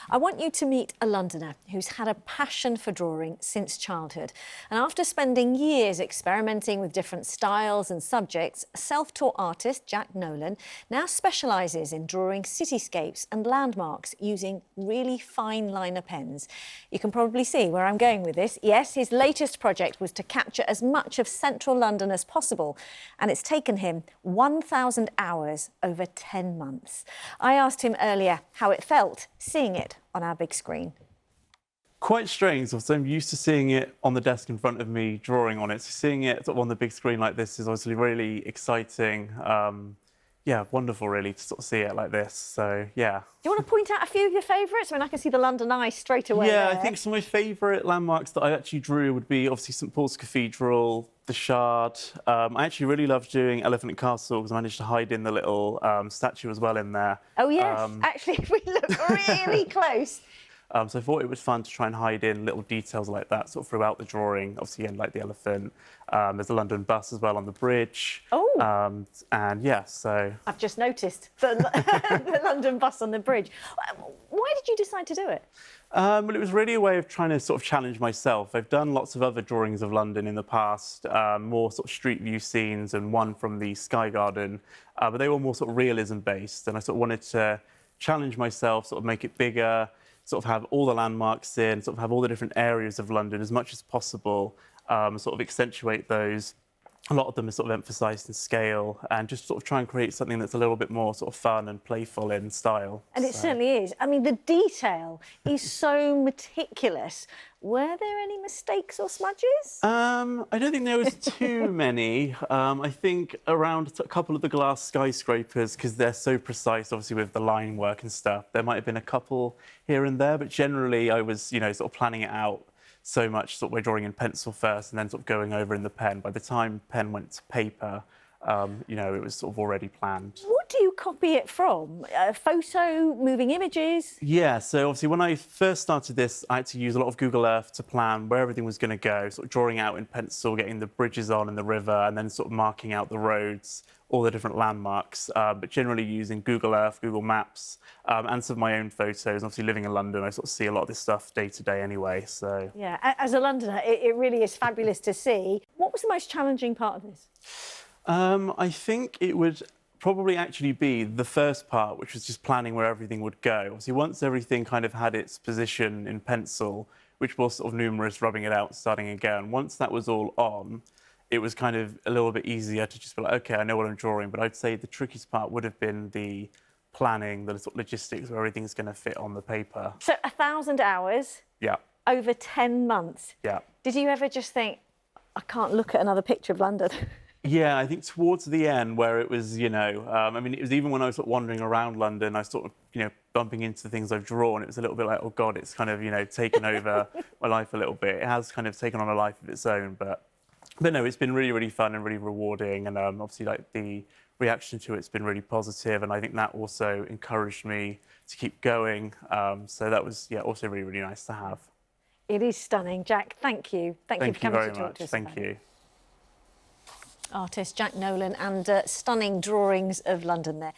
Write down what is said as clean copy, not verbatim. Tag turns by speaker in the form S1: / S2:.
S1: I want you to meet a Londoner who's had a passion for drawing since childhood. And after spending years experimenting with different styles and subjects, self-taught artist Jack Nolan now specialises in drawing cityscapes and landmarks using really fine liner pens. You can probably see where I'm going with this. Yes, his latest project was to capture as much of central London as possible, and it's taken him 1,000 hours over 10 months. I asked him earlier how it felt seeing it on our big screen.
S2: Quite strange, so I'm used to seeing it on the desk in front of me, drawing on it. So seeing it sort of on the big screen like this is obviously really exciting. Yeah, wonderful really to sort of see it like this. So yeah.
S1: Do you want to point out a few of your favourites? I mean, I can see the London Eye straight away.
S2: Yeah,
S1: there.
S2: I think some of my favourite landmarks that I actually drew would be obviously St Paul's Cathedral, the Shard. I actually really loved doing Elephant and Castle because I managed to hide in the little statue as well in there.
S1: Oh yes, actually, we look really close.
S2: So I thought it was fun to try and hide in little details like that sort of throughout the drawing. Obviously, again, like the elephant. There's a London bus as well on the bridge.
S1: Oh.
S2: And yeah, so...
S1: I've just noticed the London bus on the bridge. Why did you decide to do it?
S2: Well, it was really a way of trying to sort of challenge myself. I've done lots of other drawings of London in the past, more sort of street view scenes and one from the Sky Garden, but they were more sort of realism based. And I sort of wanted to challenge myself, sort of make it bigger, sort of have all the landmarks in, sort of have all the different areas of London as much as possible, sort of accentuate those. A lot of them are sort of emphasised in scale and just sort of try and create something that's a little bit more sort of fun and playful in style.
S1: And it certainly is. I mean, the detail is so meticulous. Were there any mistakes or smudges?
S2: I don't think there was too many. I think around a couple of the glass skyscrapers, because they're so precise, obviously, with the line work and stuff, there might have been a couple here and there, but generally I was, you know, sort of planning it out so much, sort of we're drawing in pencil first and then sort of going over in the pen. By the time pen went to paper, you know, it was sort of already planned.
S1: What do you copy it from? A photo, moving images?
S2: Yeah, so obviously when I first started this, I had to use a lot of Google Earth to plan where everything was going to go, sort of drawing out in pencil, getting the bridges on in the river, and then sort of marking out the roads, all the different landmarks, but generally using Google Earth, Google Maps, and some of my own photos. Obviously living in London, I sort of see a lot of this stuff day to day anyway, so...
S1: Yeah, as a Londoner, it really is fabulous to see. What was the most challenging part of this?
S2: I think it would probably actually be the first part, which was just planning where everything would go. Obviously, once everything kind of had its position in pencil, which was sort of numerous, rubbing it out, starting again, once that was all on, it was kind of a little bit easier to just be like, OK, I know what I'm drawing. But I'd say the trickiest part would have been the planning, the sort of logistics where everything's going to fit on the paper.
S1: So 1,000 hours?
S2: Yeah.
S1: Over 10 months?
S2: Yeah.
S1: Did you ever just think, I can't look at another picture of London?
S2: Yeah, I think towards the end where it was, you know, I mean, it was even when I was sort of wandering around London, I was sort of, you know, bumping into the things I've drawn. It was a little bit like, oh, God, it's kind of, you know, taken over my life a little bit. It has kind of taken on a life of its own. But no, it's been really, really fun and really rewarding. And obviously, like, the reaction to it's been really positive. And I think that also encouraged me to keep going. So that was, yeah, also really, really nice to have.
S1: It is stunning. Jack, thank you. Thank you for coming to talk to us.
S2: Thank you.
S1: Artist Jack Nolan and stunning drawings of London there.